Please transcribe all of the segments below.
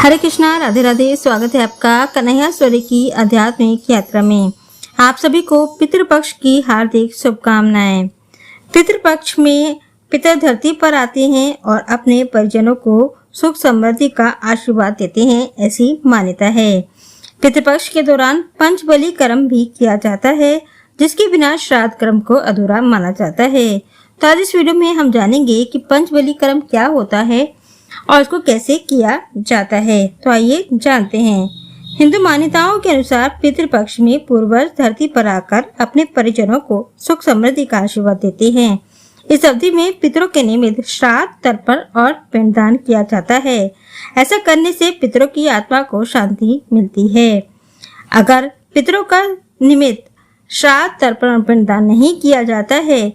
हरे कृष्णा, राधे राधे। स्वागत है आपका कन्हैया स्टोरी की आध्यात्मिक यात्रा में। आप सभी को पितृपक्ष की हार्दिक शुभकामनाएं। पितृपक्ष में पितर धरती पर आते हैं और अपने परिजनों को सुख समृद्धि का आशीर्वाद देते हैं, ऐसी मान्यता है। पितृपक्ष के दौरान पंचबली कर्म भी किया जाता है, जिसके बिना श्राद्ध कर्म को अधूरा माना जाता है। तो आज इस वीडियो में हम जानेंगे कि पंचबली कर्म क्या होता है और इसको कैसे किया जाता है। तो आइए जानते हैं। हिंदू मान्यताओं के अनुसार पितृपक्ष में पूर्वज धरती पर आकर अपने परिजनों को सुख समृद्धि का आशीर्वाद देते हैं। इस अवधि में पितरों के निमित्त श्राद्ध, तर्पण और पिंडदान किया जाता है। ऐसा करने से पितरों की आत्मा को शांति मिलती है। अगर पितरों का निमित्त श्राद्ध, तर्पण और पिंडदान नहीं किया जाता है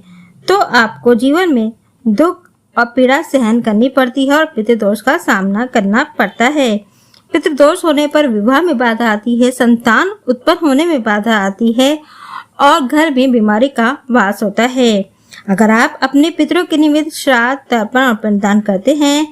तो आपको जीवन में दुख और पीड़ा सहन करनी पड़ती है और पितृदोष का सामना करना पड़ता है। पितृदोष होने पर विवाह में बाधा आती है, संतान उत्पन्न होने में बाधा आती है और घर में बीमारी का वास होता है। अगर आप अपने पितरों के निमित्त श्राद्ध, तर्पण और पिंडदान करते हैं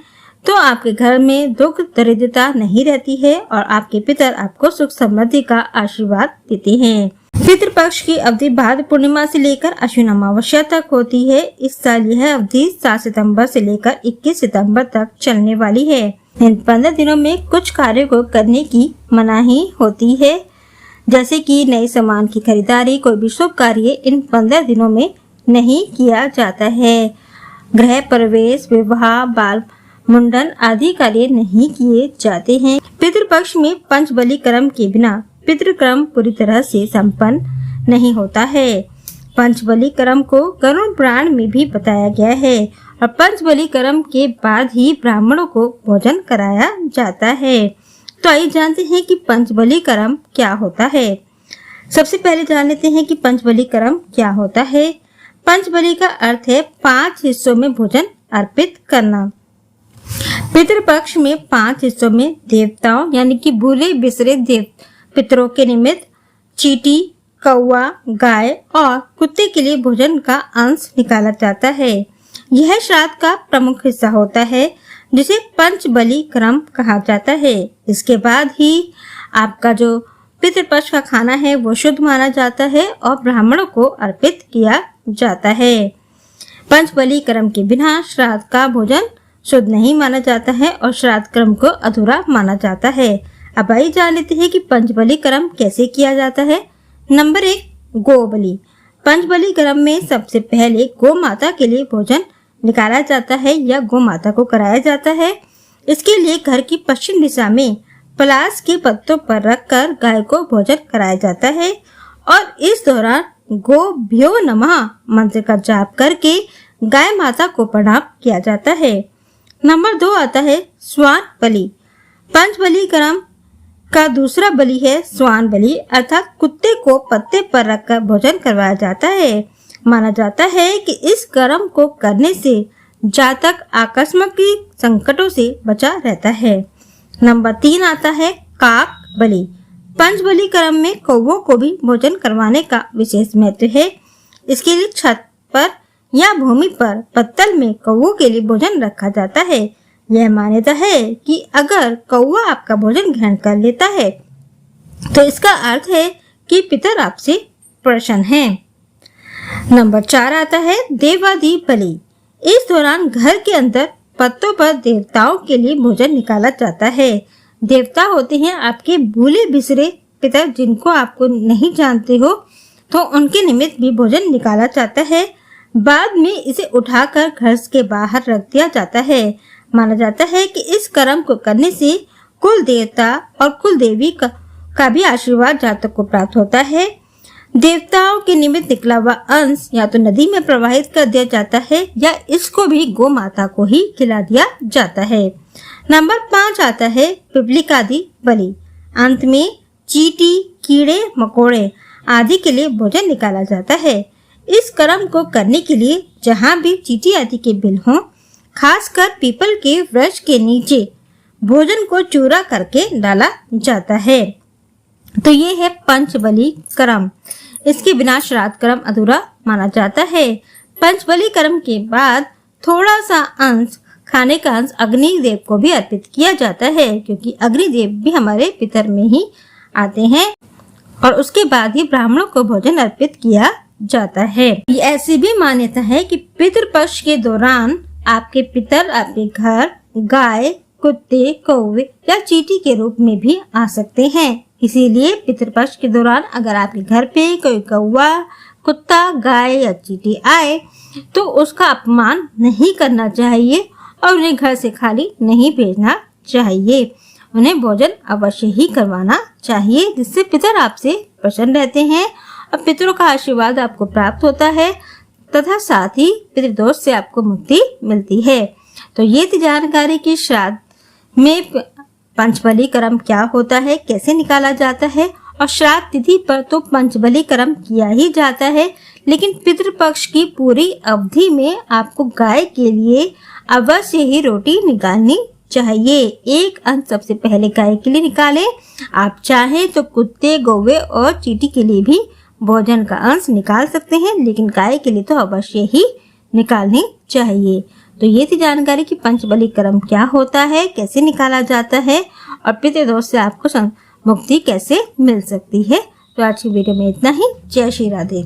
तो आपके घर में दुख दरिद्रता नहीं रहती है और आपके पितर आपको सुख समृद्धि का आशीर्वाद देते हैं। पितृपक्ष की अवधि भाद्र पूर्णिमा से लेकर आश्विन अमावस्या तक होती है। इस साल यह अवधि 7 सितंबर से लेकर 21 सितंबर तक चलने वाली है। इन 15 दिनों में कुछ कार्यों को करने की मनाही होती है, जैसे कि नए सामान की खरीदारी। कोई भी शुभ कार्य इन 15 दिनों में नहीं किया जाता है। गृह प्रवेश, विवाह, बाल मुंडन आदि कार्य नहीं किए जाते हैं। पितृपक्ष में पंचबली कर्म के बिना पितृक्रम पूरी तरह से संपन्न नहीं होता है। पंचबली कर्म को गरुड़ पुराण में भी बताया गया है और पंचबली कर्म के बाद ही ब्राह्मणों को भोजन कराया जाता है। तो आइए जानते हैं कि पंचबली कर्म क्या होता है। सबसे पहले जान लेते हैं कि पंचबली कर्म क्या होता है। पंचबली का अर्थ है 5 हिस्सों में भोजन अर्पित करना। पितृपक्ष में 5 हिस्सों में देवताओं यानी कि भूले बिसरे पितरों के निमित्त चींटी, कौवा, गाय और कुत्ते के लिए भोजन का अंश निकाला जाता है। यह श्राद्ध का प्रमुख हिस्सा होता है, जिसे पंचबली कर्म कहा जाता है। इसके बाद ही आपका जो पितृपक्ष का खाना है वो शुद्ध माना जाता है और ब्राह्मणों को अर्पित किया जाता है। पंचबली कर्म के बिना श्राद्ध का भोजन शुद्ध नहीं माना जाता है और श्राद्ध कर्म को अधूरा माना जाता है। अब आइए जान लेते हैं कि पंचबली कर्म कैसे किया जाता है। नंबर 1, गोबली। पंचबली कर्म में सबसे पहले गौ माता के लिए भोजन निकाला जाता है या गौ माता को कराया जाता है। इसके लिए घर की पश्चिम दिशा में पलाश के पत्तों पर रखकर गाय को भोजन कराया जाता है और इस दौरान गोभ्यो नमः मंत्र का जाप करके गाय माता को प्रणाम किया जाता है। नंबर 2 आता है स्वान बलि। पंचबली कर्म का दूसरा बलि है स्वान बलि, अर्थात कुत्ते को पत्ते पर रखकर भोजन करवाया जाता है। माना जाता है कि इस कर्म को करने से जातक आकस्मिक संकटों से बचा रहता है। नंबर 3 आता है काक बलि। पंचबली कर्म में कौवों को भी भोजन करवाने का विशेष महत्व है। इसके लिए छत पर या भूमि पर पत्तल में कौवों के लिए भोजन रखा जाता है। यह मान्यता है कि अगर कौवा आपका भोजन ग्रहण कर लेता है तो इसका अर्थ है कि पितर आपसे प्रसन्न है। नंबर 4 आता है देवादि बलि। इस दौरान घर के अंदर पत्तों पर देवताओं के लिए भोजन निकाला जाता है। देवता होते हैं आपके भूले बिसरे पितर, जिनको आपको नहीं जानते हो, तो उनके निमित्त भी भोजन निकाला जाता है। बाद में इसे उठाकर घर के बाहर रख दिया जाता है। माना जाता है कि इस कर्म को करने से कुल देवता और कुल देवी का भी आशीर्वाद जातक को प्राप्त होता है। देवताओं के निमित्त निकला हुआ अंश या तो नदी में प्रवाहित कर दिया जाता है या इसको भी गौ माता को ही खिला दिया जाता है। नंबर 5 आता है पिपलिकादि बलि। अंत में चींटी, कीड़े मकोड़े आदि के लिए भोजन निकाला जाता है। इस कर्म को करने के लिए जहाँ भी चींटी आदि के बिल हों, खासकर पीपल के वृक्ष के नीचे भोजन को चूरा करके डाला जाता है। तो ये है पंचबली कर्म। इसके बिना श्राद्ध कर्म अधूरा माना जाता है। पंचबली कर्म के बाद थोड़ा सा अंश खाने का अंश अग्निदेव को भी अर्पित किया जाता है, क्योंकि अग्निदेव भी हमारे पितर में ही आते हैं और उसके बाद ही ब्राह्मणों को भोजन अर्पित किया जाता है। ये ऐसी भी मान्यता है कि पितृपक्ष के दौरान आपके पितर आपके घर गाय, कुत्ते, कौवे या चींटी के रूप में भी आ सकते हैं। इसीलिए पितृपक्ष के दौरान अगर आपके घर पे कोई कौवा, कुत्ता, गाय या चींटी आए तो उसका अपमान नहीं करना चाहिए और उन्हें घर से खाली नहीं भेजना चाहिए। उन्हें भोजन अवश्य ही करवाना चाहिए, जिससे पितर आपसे प्रसन्न रहते हैं और पितरों का आशीर्वाद आपको प्राप्त होता है तथा साथ ही पितृदोष से आपको मुक्ति मिलती है। तो ये थी जानकारी कि श्राद्ध में पंचबली कर्म क्या होता है, कैसे निकाला जाता है। और श्राद्ध तिथि पर तो पंचबली कर्म किया ही जाता है, लेकिन पितृपक्ष की पूरी अवधि में आपको गाय के लिए अवश्य ही रोटी निकालनी चाहिए। एक अंश सबसे पहले गाय के लिए निकालें। आप चाहें तो कुत्ते, कौवे और चींटी के लिए भी भोजन का अंश निकाल सकते हैं, लेकिन गाय के लिए तो अवश्य ही निकालनी चाहिए। तो ये थी जानकारी कि पंचबली कर्म क्या होता है, कैसे निकाला जाता है और पितृदोष से आपको मुक्ति कैसे मिल सकती है। तो आज की वीडियो में इतना ही। जय श्री राधे।